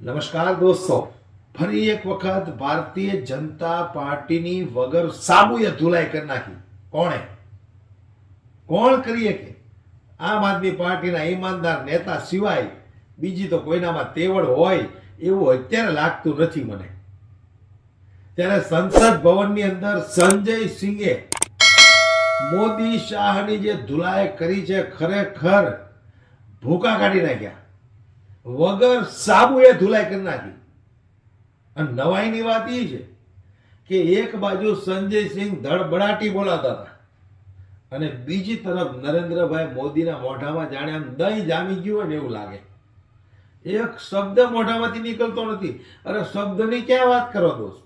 નમસ્કાર દોસ્તો, ફરી એક વખત ભારતીય જનતા પાર્ટીની વગર સાબુએ ધુલાઈ કરી નાખી. કોણ કરીએ કે આમ આદમી પાર્ટીના ઈમાનદાર નેતા સિવાય બીજી તો કોઈનામાં તેવડ હોય એવું અત્યારે લાગતું નથી મને. ત્યારે સંસદ ભવનની અંદર સંજય સિંહે મોદી શાહની જે ધુલાઈ કરી છે ખરેખર ભૂકા કાઢી નાખ્યા. વગર સાબુએ ધુલાઈ કરી નાખી. અને નવાઈની વાત એ છે કે એક બાજુ સંજય સિંહ ધડબડાટી બોલાતા હતા અને બીજી તરફ નરેન્દ્રભાઈ મોદીના મોઢામાં જાણે આમ દહીં જામી ગયું હોય ને એવું લાગે. એક શબ્દ મોઢામાંથી નીકળતો નથી. અરે શબ્દની ક્યાં વાત કરો દોસ્ત,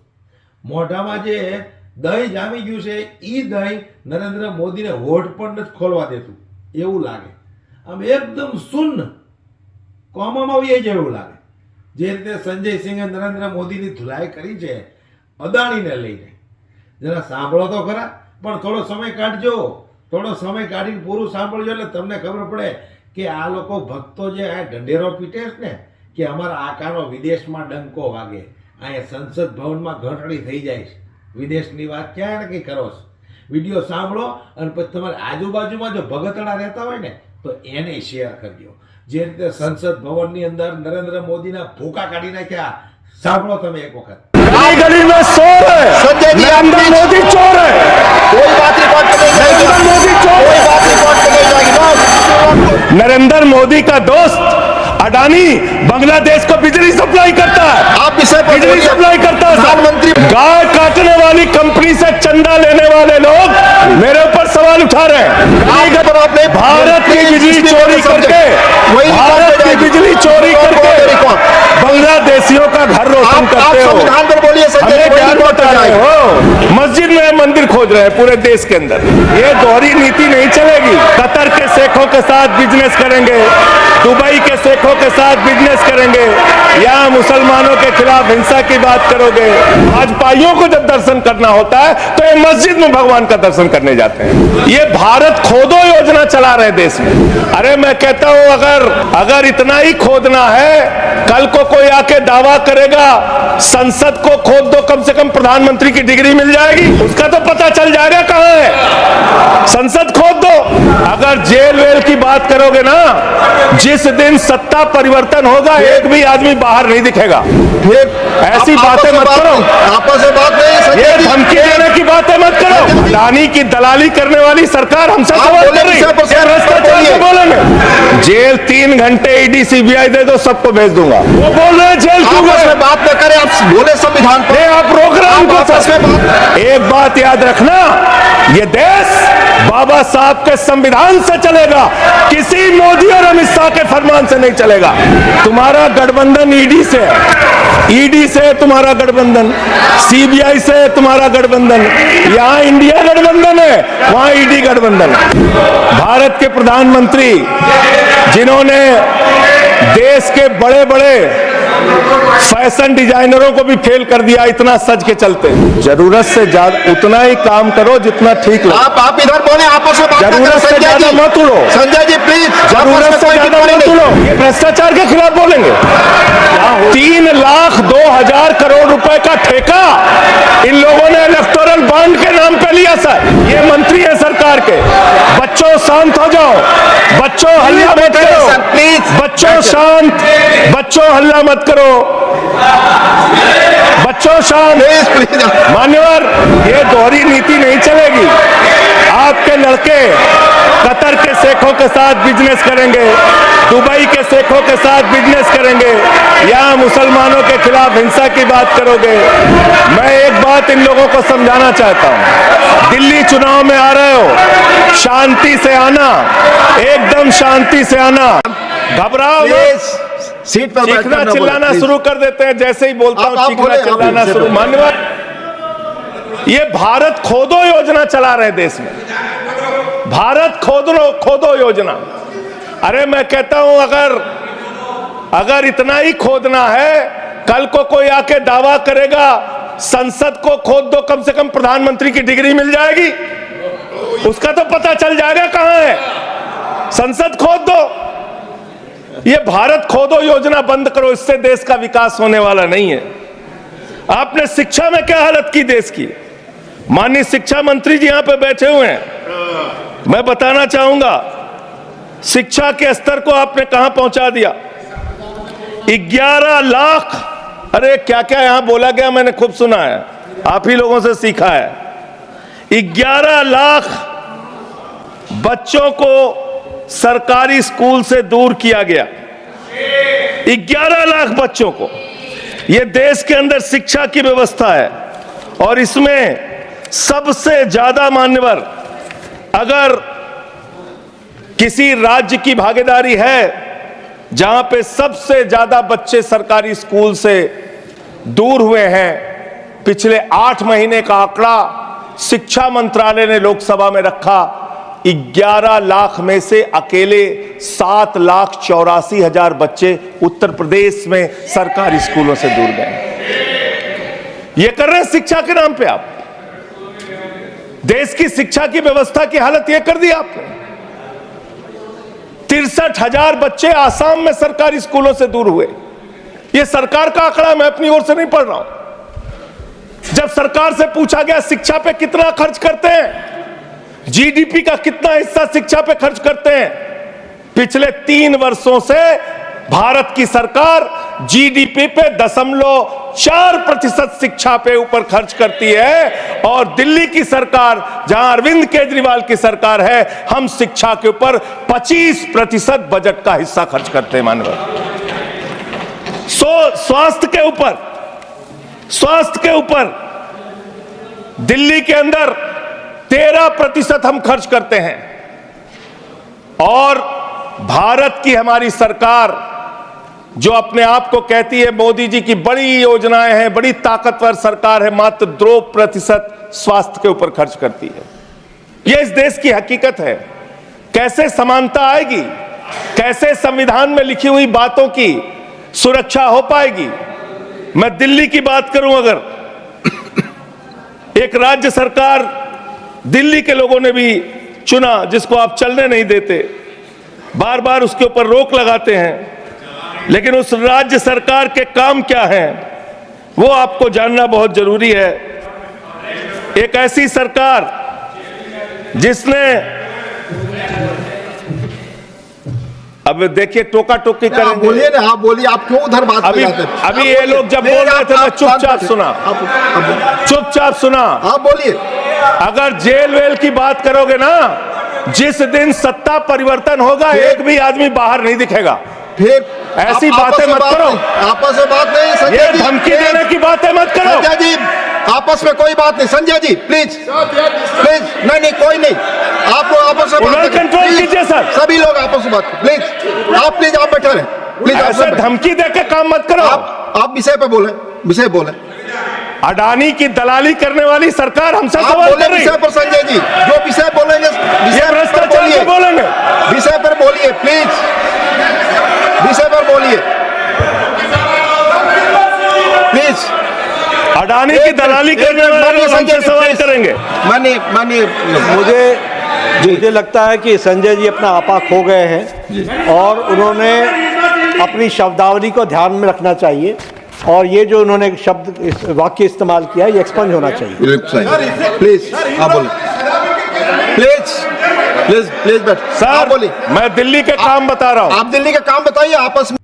મોઢામાં જે દહીં જામી ગયું છે એ દહીં નરેન્દ્ર મોદીને હોઠ પણ નથી ખોલવા દેતું એવું લાગે. આમ એકદમ શૂન્ય કોમામાં આવી જાય એવું લાગે. જે રીતે સંજય સિંહે નરેન્દ્ર મોદીની ધુલાઈ કરી છે અદાણીને લઈને, જરા સાંભળો તો ખરા. પણ થોડો સમય કાઢજો, થોડો સમય કાઢીને પૂરું સાંભળજો એટલે તમને ખબર પડે કે આ લોકો ભક્તો જે આ ઢંઢેરો પીટે છે ને કે અમારા આકાનો વિદેશમાં ડંકો વાગે, અહીંયા સંસદ ભવનમાં ઘંટડી થઈ જાય છે. વિદેશની વાત ક્યાં નક્કી કરો છો? વિડીયો સાંભળો અને પછી તમારી આજુબાજુમાં જો ભગતડા રહેતા હોય ને તો એને શેર કરજો. જે રીતે સંસદ ભવનની અંદર નરેન્દ્ર મોદીના ભૂકા કાઢી નાખ્યા, સાંભળો તમે એક વખત. गली गली में शोर है, संजय जी नरेंद्र मोदी चोर है, कोई बात रिकॉर्ड पे नहीं जाएगी, नरेंद्र मोदी चोर कोई है। बात रिकॉर्ड पे नहीं जाएगी बस। नरेंद्र मोदी का दोस्त अडानी बांग्लादेश को बिजली सप्लाई करता है, आप विषय पर बिजली बोलिए। सप्लाई करता है। प्रधानमंत्री गाय काटने वाली कंपनी से चंदा लेने वाले लोग मेरे ऊपर सवाल उठा रहे हैं। पर आपने भारत की बिजली चोरी करके, भारत की बिजली चोरी करके बांग्लादेशियों का घर रोशन आप करते हो। संविधान पर बोलिए संजय हमें जी, कोई क्या रिकॉर्ड बता पे रहे जाएगी। हो? मस्जिद में मंदिर खोज रहे हैं पूरे देश के अंदर। ये दोहरी नीति नहीं चलेगी। कतर के शेखों के साथ बिजनेस करेंगे, दुबई के शेखों के साथ बिजनेस करेंगे, या मुसलमानों के खिलाफ हिंसा की बात करोगे। भाजपाइयों को जब दर्शन करना होता है तो ये मस्जिद में भगवान का दर्शन करने जाते हैं। ये भारत खोदो योजना चला रहे देश में। अरे मैं कहता हूं अगर इतना ही खोदना है, कल को कोई आके दावा करेगा संसद को खोद दो, कम से कम प्रधानमंत्री की डिग्री मिल जाएगी, उसका तो पता चल जाएगा कहां है। संसद खोद दो। अगर जेल वेल की बात करोगे ना, जिस दिन सत्ता परिवर्तन होगा एक भी आदमी बाहर नहीं दिखेगा। ऐसी बातें मत करो, आपस में बात नहीं ये संजय जी। धमकी देने की बातें मत करो। अडानी की दलाली करने वाली सरकार हमसे आप सवाल बोले कर रही है। विषय पर ये भ्रष्टाचार बोलिए। से बोलेंगे जेल 3 घंटे ईडी सीबीआई दे दो, सबको भेज दूंगा। वो बोल रहे हैं जेल क्यों आपस गए? में बात न करें, आप बोले संविधान पर। ये आप प्रोग्राम को आपस में बात- एक बात याद रखना, ये देश बाबा साहब के संविधान से चलेगा, किसी मोदी और अमित शाह के फरमान से नहीं चलेगा। तुम्हारा गठबंधन ईडी से है, ईडी से तुम्हारा गठबंधन, सीबीआई से तुम्हारा गठबंधन, यहां इंडिया गठबंधन है, वहां ईडी गठबंधन है। भारत के प्रधानमंत्री जिन्होंने देश के बड़े बड़े फैशन डिजाइनरों को भी फेल कर दिया इतना सज के चलते। जरूरत से ज्यादा उतना ही काम करो जितना ठीक लगे। आप इधर बोले, आपस में बात न करें जरूरत से संजय ज्यादा जी। मत उड़ो, संजय जी प्लीज, जरूरत से ज्यादा मत उड़ो। ये भ्रष्टाचार के खिलाफ बोलेंगे। 3,02,000 करोड़ रुपए का ठेका इन लोगों ने इलेक्टोरल बॉन्ड के नाम पे लिया सर। ये मंत्री है सरकार के। बच्चों शांत हो जाओ, बच्चों हल्ला मत करो, प्लीज बच्चों शांत, बच्चों हल्ला मत करो, बच्चों शांत। प्लीज। मान्यवर, ये दोहरी नीति नहीं चलेगी। आपके लड़के कतर के शेखों के साथ बिजनेस करेंगे, दुबई के शेखों के साथ बिजनेस करेंगे, या मुसलमानों के खिलाफ हिंसा की बात करोगे। मैं एक बात इन लोगों को समझाना चाहता हूं, दिल्ली चुनाव में आ रहे हो, शांति से आना, एकदम शांति से आना, घबराओ मत। प्लीज सीट पर बैठकर चीखना न बोले, चिल्लाना प्लीज। शुरू कर देते हैं, जैसे ही बोलता आप हूं चीखना बोले, चिल्लाना आप शुरू। बोले। मान्यवर, ये भारत खोदो योजना चला रहे देश में, भारत खोदो योजना। अरे मैं कहता हूं अगर इतना ही खोदना है, कल को कोई आके दावा करेगा संसद को खोद दो, कम से कम प्रधानमंत्री की डिग्री मिल जाएगी, उसका तो पता चल जाएगा कहां है। संसद खोद दो। ये भारत खोदो योजना बंद करो, इससे देश का विकास होने वाला नहीं है। आपने शिक्षा में क्या हालत की देश की? माननीय शिक्षा मंत्री जी यहां पे बैठे हुए हैं, मैं बताना चाहूंगा शिक्षा के स्तर को आपने कहां पहुंचा दिया। 11 लाख, अरे क्या क्या यहां बोला गया, मैंने खूब सुना है, आप ही लोगों से सीखा है। 11 लाख बच्चों को सरकारी स्कूल से दूर किया गया। 11 लाख बच्चों को। यह देश के अंदर शिक्षा की व्यवस्था है और इसमें सबसे ज्यादा मान्यवर अगर किसी राज्य की भागीदारी है जहां पे सबसे ज्यादा बच्चे सरकारी स्कूल से दूर हुए हैं, पिछले 8 महीने का आंकड़ा शिक्षा मंत्रालय ने लोकसभा में रखा। 11 लाख में से अकेले 7,84,000 बच्चे उत्तर प्रदेश में सरकारी स्कूलों से दूर गए। ये कर रहे हैं शिक्षा के नाम पे आप। देश की शिक्षा की व्यवस्था की हालत यह कर दी आपने। 63,000 बच्चे आसाम में सरकारी स्कूलों से दूर हुए। यह सरकार का आंकड़ा, मैं अपनी ओर से नहीं पढ़ रहा हूं। जब सरकार से पूछा गया शिक्षा पे कितना खर्च करते हैं, जीडीपी का कितना हिस्सा शिक्षा पे खर्च करते हैं, पिछले 3 वर्षों से भारत की सरकार जीडीपी पे 0.4% शिक्षा पे ऊपर खर्च करती है। और दिल्ली की सरकार, जहां अरविंद केजरीवाल की सरकार है, हम शिक्षा के ऊपर 25% बजट का हिस्सा खर्च करते हैं। मानव स्वास्थ्य के ऊपर दिल्ली के अंदर 13% हम खर्च करते हैं। और भारत की हमारी सरकार जो अपने आप को कहती है मोदी जी की बड़ी योजनाएं हैं, बड़ी ताकतवर सरकार है, मात्र 2% स्वास्थ्य के ऊपर खर्च करती है। यह इस देश की हकीकत है। कैसे समानता आएगी? कैसे संविधान में लिखी हुई बातों की सुरक्षा हो पाएगी? मैं दिल्ली की बात करूं, अगर एक राज्य सरकार दिल्ली के लोगों ने भी चुना जिसको आप चलने नहीं देते, बार बार उसके ऊपर रोक लगाते हैं, लेकिन उस राज्य सरकार के काम क्या हैं वो आपको जानना बहुत जरूरी है। एक ऐसी सरकार जिसने, अब देखिए टोका टोकी करेंगे। बोलिए ना, आप बोलिए, आप क्यों उधर बात अभी ये लोग जब बोल रहे थे मैं चुपचाप सुना। आप बोलिए। अगर जेल वेल की बात करोगे ना, जिस दिन सत्ता परिवर्तन होगा एक भी आदमी बाहर नहीं दिखेगा। फिर ऐसी बातें मत करो, आपस में बात नहीं। संजय जी, धमकी देने की बातें मत करो। संजय जी, आपस में कोई बात नहीं। संजय जी प्लीज प्लीज, नहीं कोई नहीं, आप लोग आपस में बात कंट्रोल कीजिए सर। सभी लोग आपस में बात प्लीज, आप बैठे रहे प्लीज। ऐसे धमकी देके काम मत करो। आप विषय पे बोले। अडानी की दलाली करने वाली सरकार हमसे सवाल कर रही है। विषय पर संजय जी जो विषय बोलेंगे, भ्रष्टाचार बोलेंगे, विषय पर बोलिए प्लीज, विषय पर बोलिए प्लीज। अडानी की दलाली करने वाले हमसे सवाल करेंगे। मानिए मुझे लगता है कि संजय जी अपना आपा खो गए हैं और उन्होंने अपनी शब्दावली को ध्यान में रखना चाहिए और ये जो उन्होंने वाक्य इस्तेमाल किया ये एक्सपंज होना चाहिए। प्लीज आप बोलिए, प्लीज बैठ। सर बोलिए, मैं दिल्ली के काम बता रहा हूं। आप दिल्ली के काम बताइए आपस में।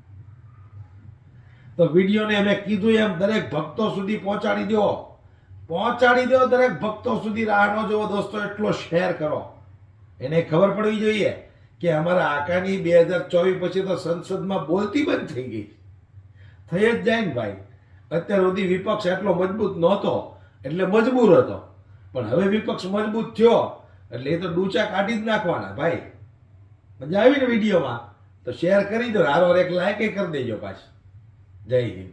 तो વિડીયોને અમે કીધું એમ દરેક ભક્તો સુધી પહોંચાડી દો દરેક ભક્તો સુધી રાહ ન જોવો દોસ્તો, એટલો શેર કરો, એને ખબર પડવી જોઈએ કે અમારા આકાની 2024 પછી તો સંસદમાં બોલતી બંધ થઈ ગઈ, થઈ જ જાય ને ભાઈ। અત્યાર સુધી વિપક્ષ એટલો મજબૂત નહોતો એટલે મજબૂર હતો, પણ હવે વિપક્ષ મજબૂત થયો એટલે એ તો ડૂચા કાઢી જ નાખવાના ભાઈ। મજા આવી ને વિડીયોમાં તો શેર કરી દો, હારો એક લાઈક કરી દેજો પાછી। જય હિન્દ।